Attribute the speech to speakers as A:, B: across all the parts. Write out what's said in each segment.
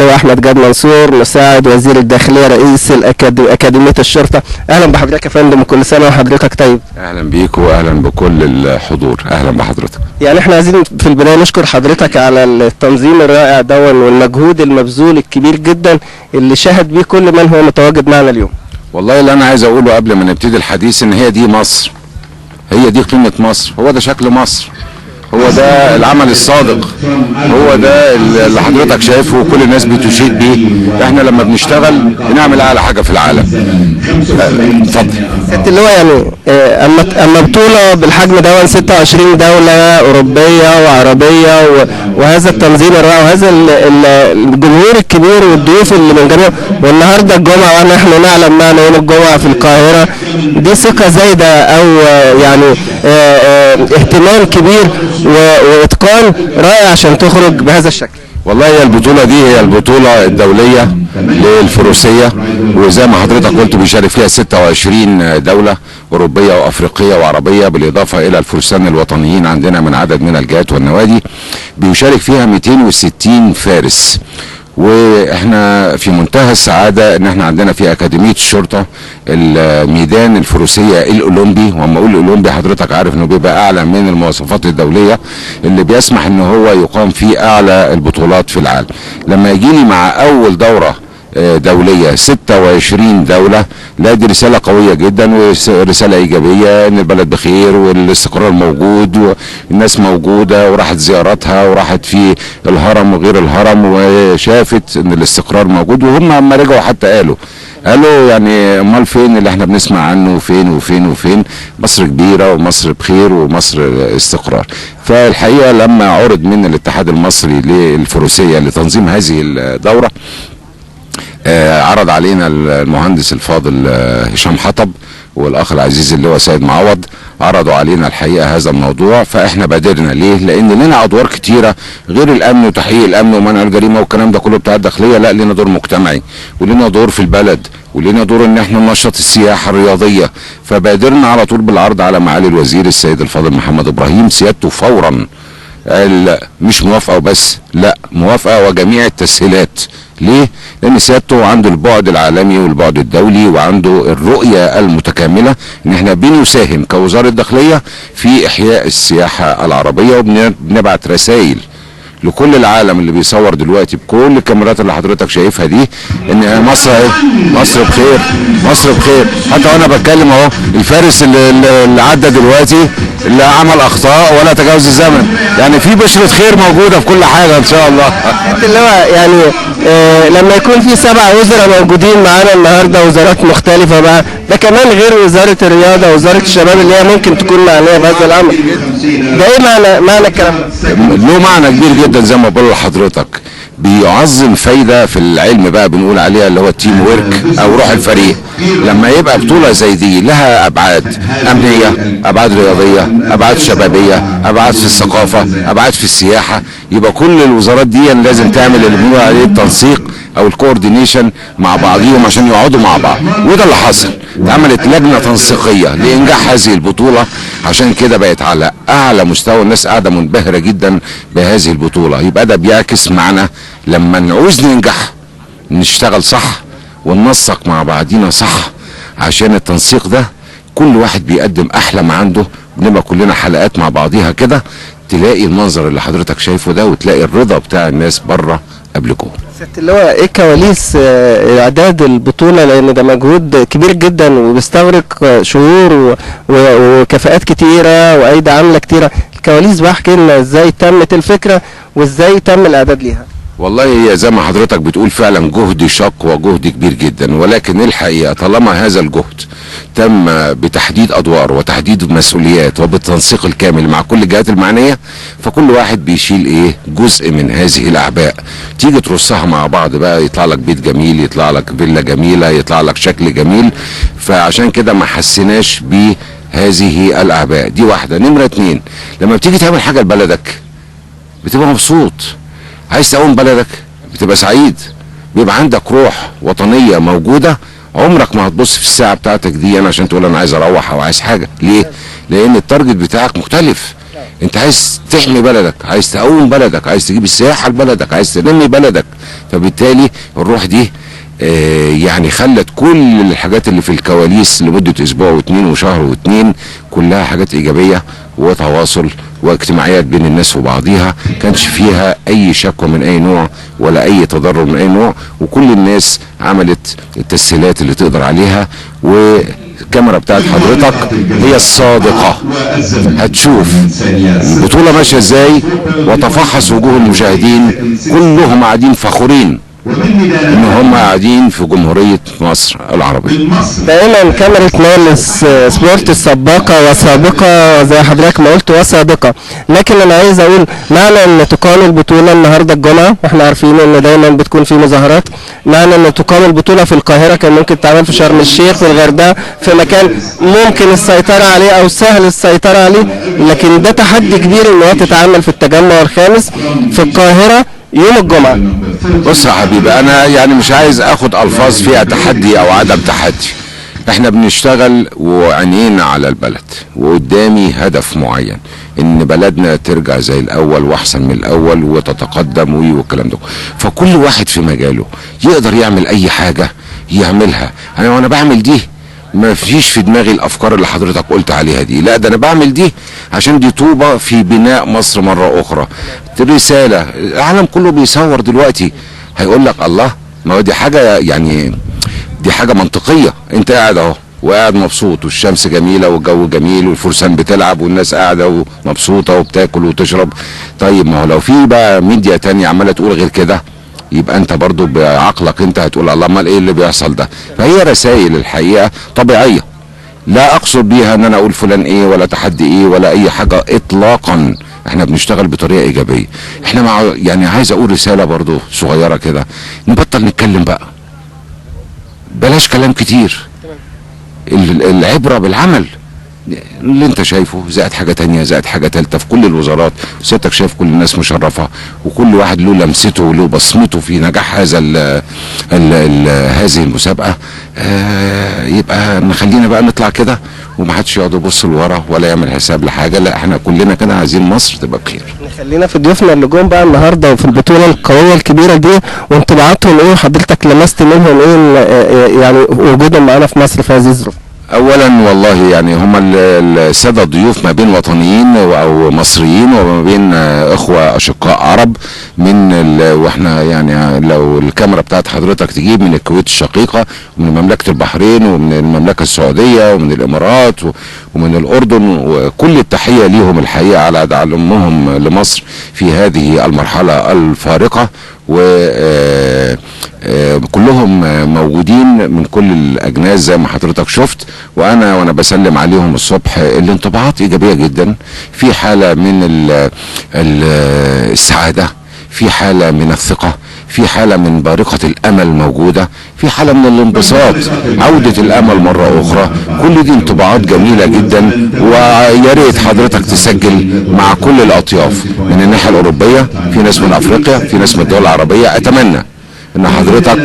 A: اللواء احمد جاد منصور مساعد وزير الداخليه رئيس اكاديميه الشرطه. اهلا بحضرتك يا فندم وكل سنه وحضرتك طيب.
B: اهلا بيك واهلا بكل الحضور. اهلا بحضرتك.
A: يعني احنا عايزين في البدايه نشكر حضرتك على التنظيم الرائع ده والمجهود المبذول الكبير جدا اللي شاهد بيه كل من هو متواجد معنا اليوم.
B: والله اللي انا عايز اقوله قبل ما نبتدي الحديث ان هي دي مصر، هي دي قيمه مصر، هو ده شكل مصر، هو ده العمل الصادق، هو ده اللي حضرتك شايفه وكل الناس بتشيد بيه. احنا لما بنشتغل بنعمل اعلى حاجه في العالم. اتفضل.
A: سيادة اللواء، يعني اما بطوله بالحجم ده 26 دوله اوروبيه وعربيه وهذا التنظيم الرائع وهذا الجمهور الكبير والضيوف اللي من جميع، والنهارده الجمعه ونحن نعلم معنى يوم الجمعه في القاهره، دي ثقه زايده او يعني اهتمام كبير واتقان رائع عشان تخرج بهذا الشكل.
B: والله هي البطولة دي هي البطولة الدولية للفروسية، وزي ما حضرتك قلت بيشارك فيها 26 دولة أوروبية وأفريقية وعربية، بالإضافة إلى الفرسان الوطنيين عندنا من عدد من الجهات والنوادي. بيشارك فيها 260 فارس، واحنا في منتهى السعاده ان احنا عندنا في اكاديميه الشرطه الميدان الفروسيه الاولمبي. واما اقول الاولمبي حضرتك عارف انه بيبقى اعلى من المواصفات الدوليه اللي بيسمح ان هو يقام فيه اعلى البطولات في العالم. لما يجي لي مع اول دوره دوليه 26 دوله، لا دي رساله قويه جدا ورساله ايجابيه ان البلد بخير والاستقرار موجود والناس موجوده وراحت زياراتها وراحت في الهرم وغير الهرم وشافت ان الاستقرار موجود. وهم اما رجعوا حتى قالوا يعني امال فين اللي احنا بنسمع عنه، فين وفين وفين؟ مصر كبيره ومصر بخير ومصر استقرار. فالحقيقه لما عرض من الاتحاد المصري للفروسيه لتنظيم هذه الدوره، عرض علينا المهندس الفاضل هشام حطب والاخ العزيز اللي هو سيد معوض، عرضوا علينا الحقيقه هذا الموضوع. فاحنا بادرنا ليه؟ لان لنا ادوار كتيره غير الامن وتحقيق الامن ومنع الجريمه والكلام ده كله بتاع الداخليه، لا لنا دور مجتمعي ولنا دور في البلد ولنا دور ان احنا ننشط السياحه الرياضيه. فبادرنا على طول بالعرض على معالي الوزير السيد الفاضل محمد ابراهيم. سيادته فورا قال مش موافقه وبس، لا موافقه وجميع التسهيلات. ليه؟ لان سيادته عنده البعد العالمي والبعد الدولي وعنده الرؤية المتكاملة ان احنا بنساهم كوزارة داخلية في احياء السياحة العربية، وبنبعت رسائل لكل العالم اللي بيصور دلوقتي بكل الكاميرات اللي حضرتك شايفها دي ان مصر بخير، مصر بخير. حتى وانا بتكلم اهو الفارس اللي عدى دلوقتي لا عمل اخطاء ولا تجاوز الزمن، يعني في بشرة خير موجودة في كل حاجة ان شاء الله.
A: اللي هو يعني لما يكون في 7 وزراء موجودين معانا النهارده، وزارات مختلفة بقى، ده كمان غير وزارة الرياضة ووزارة الشباب اللي هي ممكن تكون معنية بهذا الامر. ده ايه معنى الكلام ده؟
B: له معنى كبير جدا زي ما بقول لحضرتك، بيعظم فايدة في العلم بقى بنقول عليها اللي هو التيم ويرك او روح الفريق. لما يبقى بطولة زي دي لها ابعاد امنية، ابعاد رياضية، ابعاد شبابية، ابعاد في الثقافة، ابعاد في السياحة، يبقى كل الوزارات دي لازم تعمل اللي بنقول عليه التنسيق او الكوردينيشن مع بعضيهم عشان يقعدوا مع بعض. وده اللي حصل، اتعملت لجنة تنسيقية لانجاح هذه البطولة. عشان كده بقت على اعلى مستوى، الناس قاعدة منبهرة جدا بهذه البطولة. يبقى ده بيعكس معنا لما نعوز ننجح نشتغل صح وننسق مع بعضينا صح، عشان التنسيق ده كل واحد بيقدم احلى ما عنده، بنبقى كلنا حلقات مع بعضيها كده، تلاقي المنظر اللي حضرتك شايفه ده وتلاقي الرضا بتاع الناس بره قبل جوه.
A: سيادة اللواء، ايه كواليس اعداد البطولة؟ لان ده مجهود كبير جدا وبيستغرق شهور وكفاءات كتيرة وايدي عاملة كتيرة. الكواليس بقى احكي لنا ازاي تمت الفكرة وازاي تم الاعداد ليها.
B: والله هي زي ما حضرتك بتقول فعلا جهد شاق وجهد كبير جدا، ولكن الحقيقة طالما هذا الجهد تم بتحديد ادوار وتحديد مسؤوليات وبالتنسيق الكامل مع كل الجهات المعنية، فكل واحد بيشيل جزء من هذه الاعباء. تيجي ترصها مع بعض بقى يطلع لك بيت جميل، يطلع لك فيلا جميلة، يطلع لك شكل جميل. فعشان كده ما حسناش بهذه الاعباء دي. واحدة. نمرة 2، لما بتيجي تعمل حاجة لبلدك بتبقى مبسوط، عايز تقوم بلدك بتبقى سعيد، بيبقى عندك روح وطنية موجودة. عمرك ما هتبص في الساعة بتاعتك دي عشان تقول انا عايز اروح او عايز حاجة. ليه؟ لان التارجت بتاعك مختلف. انت عايز تحمي بلدك، عايز تقوم بلدك، عايز تجيب السياحه لبلدك، عايز تنمي بلدك. فبالتالي الروح دي يعني خلت كل الحاجات اللي في الكواليس لمده اسبوع واتنين وشهر واتنين كلها حاجات ايجابيه وتواصل واجتماعيات بين الناس وبعضيها، كانش فيها اي شكوى من اي نوع ولا اي تضرر من اي نوع، وكل الناس عملت التسهيلات اللي تقدر عليها. والكاميرا بتاعت حضرتك هي الصادقة، هتشوف البطولة ماشية ازاي وتفحص وجوه المشاهدين كلهم قاعدين فخورين ان هم قاعدين في جمهورية مصر العربية.
A: دائما كاميرا نايل سبورت السباقة وسابقة زي حضرتك ما قلت وصادقة، لكن انا عايز اقول معنى ان تقام البطولة النهاردة الجمعة، واحنا عارفين ان دايما بتكون في مظاهرات، معنى ان تقام البطولة في القاهرة كان ممكن تعمل في شرم الشيخ في الغردقة في مكان ممكن السيطرة عليه او سهل السيطرة عليه، لكن ده تحدي كبير ان هو تتعمل في التجمع الخامس في القاهرة يوم الجمعة.
B: بص يا حبيبي، انا يعني مش عايز اخد الفاظ فيها تحدي او عدم تحدي. احنا بنشتغل وعينينا على البلد، وقدامي هدف معين ان بلدنا ترجع زي الاول واحسن من الاول وتتقدم والكلام ده. فكل واحد في مجاله يقدر يعمل اي حاجة يعملها. انا وانا بعمل دي ما فيش في دماغي الافكار اللي حضرتك قلت عليها دي، لا ده انا بعمل دي عشان دي طوبة في بناء مصر مرة اخرى. رسالة العالم كله بيصور دلوقتي، هيقول لك الله، ما هو دي حاجة يعني دي حاجة منطقية. انت قاعد اهو وقاعد مبسوط والشمس جميلة والجو جميل والفرسان بتلعب والناس قاعدة ومبسوطة وبتاكل وتشرب. طيب ما هو لو في بقى ميديا تانية عمالة تقول غير كده، يبقى انت برضو بعقلك انت هتقول الله امال ايه اللي بيحصل ده. فهي رسائل الحقيقة طبيعية، لا اقصد بيها ان انا اقول فلان ايه ولا تحدي ايه ولا اي حاجة اطلاقا. احنا بنشتغل بطريقة ايجابية. احنا مع يعني عايز اقول رسالة برضو صغيرة كده، نبطل نتكلم بقى، بلاش كلام كتير، العبرة بالعمل. اللي انت شايفه زائد حاجة تانية زائد حاجة تالتة في كل الوزارات، سيادتك شايف كل الناس مشرفة وكل واحد له لمسته وله بصمته في نجاح هذا هذه المسابقة. يبقى نخلينا بقى نطلع كده ومحدش يقعد يبص لورا ولا يعمل حساب لحاجة، لا احنا كلنا كده عايزين مصر تبقى بخير.
A: نخلينا في ضيوفنا اللي جم بقى النهارده وفي البطولة القوية الكبيرة دي، وانطباعاتهم ايه وحضرتك لمست منهم ايه يعني وجودهم معانا في مصر في هذه الظروف؟
B: اولا والله يعني هم الساده ضيوف ما بين وطنيين او مصريين وما بين اخوه اشقاء عرب من واحنا يعني لو الكاميرا بتاعت حضرتك تجيب من الكويت الشقيقه ومن مملكه البحرين ومن المملكه السعوديه ومن الامارات ومن الاردن، وكل التحيه ليهم الحقيقه على دعمهم لمصر في هذه المرحله الفارقه. وكلهم موجودين من كل الاجناس زي ما حضرتك شفت، وانا بسلم عليهم الصبح الانطباعات ايجابيه جدا، في حاله من السعاده، في حاله من الثقه، في حاله من بارقه الامل موجوده، في حاله من الانبساط، عوده الامل مره اخرى. كل دي انطباعات جميله جدا، ويا ريت حضرتك تسجل مع كل الاطياف من الناحيه الاوروبيه، في ناس من افريقيا، في ناس من الدول العربيه. اتمنى ان حضرتك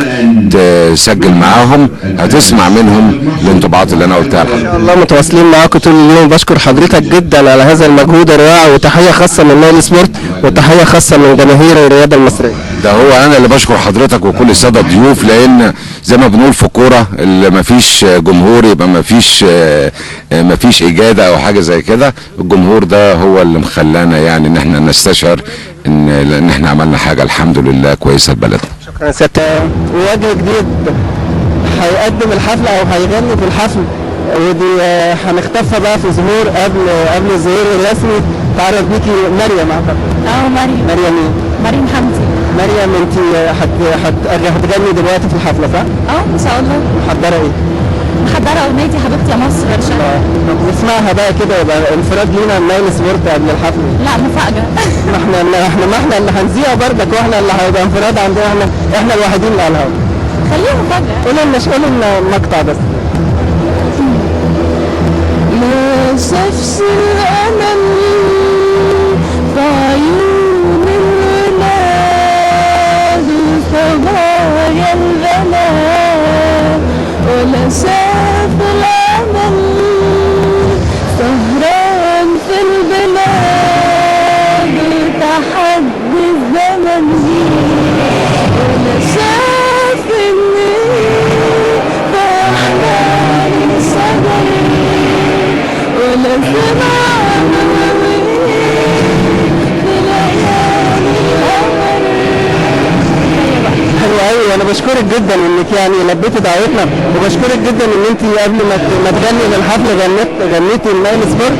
B: تسجل معاهم، هتسمع منهم الانطباعات اللي انا قلتها لك.
A: ان شاء الله متواصلين معاكم طول اليوم. بشكر حضرتك جدا على هذا المجهود الرائع، وتحيه خاصه من نايل سبورت وتحيه خاصه من جماهير الرياضه المصريه.
B: ده هو انا اللي بشكر حضرتك وكل الساده الضيوف، لان زي ما بنقول في الكوره اللي ما فيش جمهور يبقى ما فيش اجاده او حاجه زي كده. الجمهور ده هو اللي مخلانا يعني ان احنا نستشعر ان احنا عملنا حاجه الحمد لله كويسه لبلدنا.
A: شكرا سيادة. وجه جديد هيقدم الحفلة او هيغني في الحفل، ودي هنختفى بقى في ظهور قبل الظهور الرسمي. تعرف بيكي مريم اعتقد.
C: مريم.
A: مريم مين؟
C: مريم حمدي.
A: مريم انت هتغني دلوقتي في الحفلة صح؟
C: ان شاء الله.
A: محضرة ايه؟
C: محضرة اغنيتي حبيبتي يا مصر ان شاء الله.
A: نسمعها بقى كده، يبقى انفراد لينا نايل سبورت قبل الحفلة.
C: لا مفاجأة.
A: احنا اللي هنذيع برضك، واحنا اللي هيبقى انفراد عندنا، احنا الوحيدين اللي على الهوا.
C: خليها مفاجأة.
A: قولوا لنا مقطع بس.
C: ما شافش الأمل في عيون الولاد وصبايا البنات، ولا شاف الأمل سهران في البلاد. ولا سمعنا
A: حلو قوي. انا بشكرك جدا انك يعني لبيتي دعوتنا، وبشكرك جدا ان انت قبل ما تغني للحفله غنيتي النايل سبورت.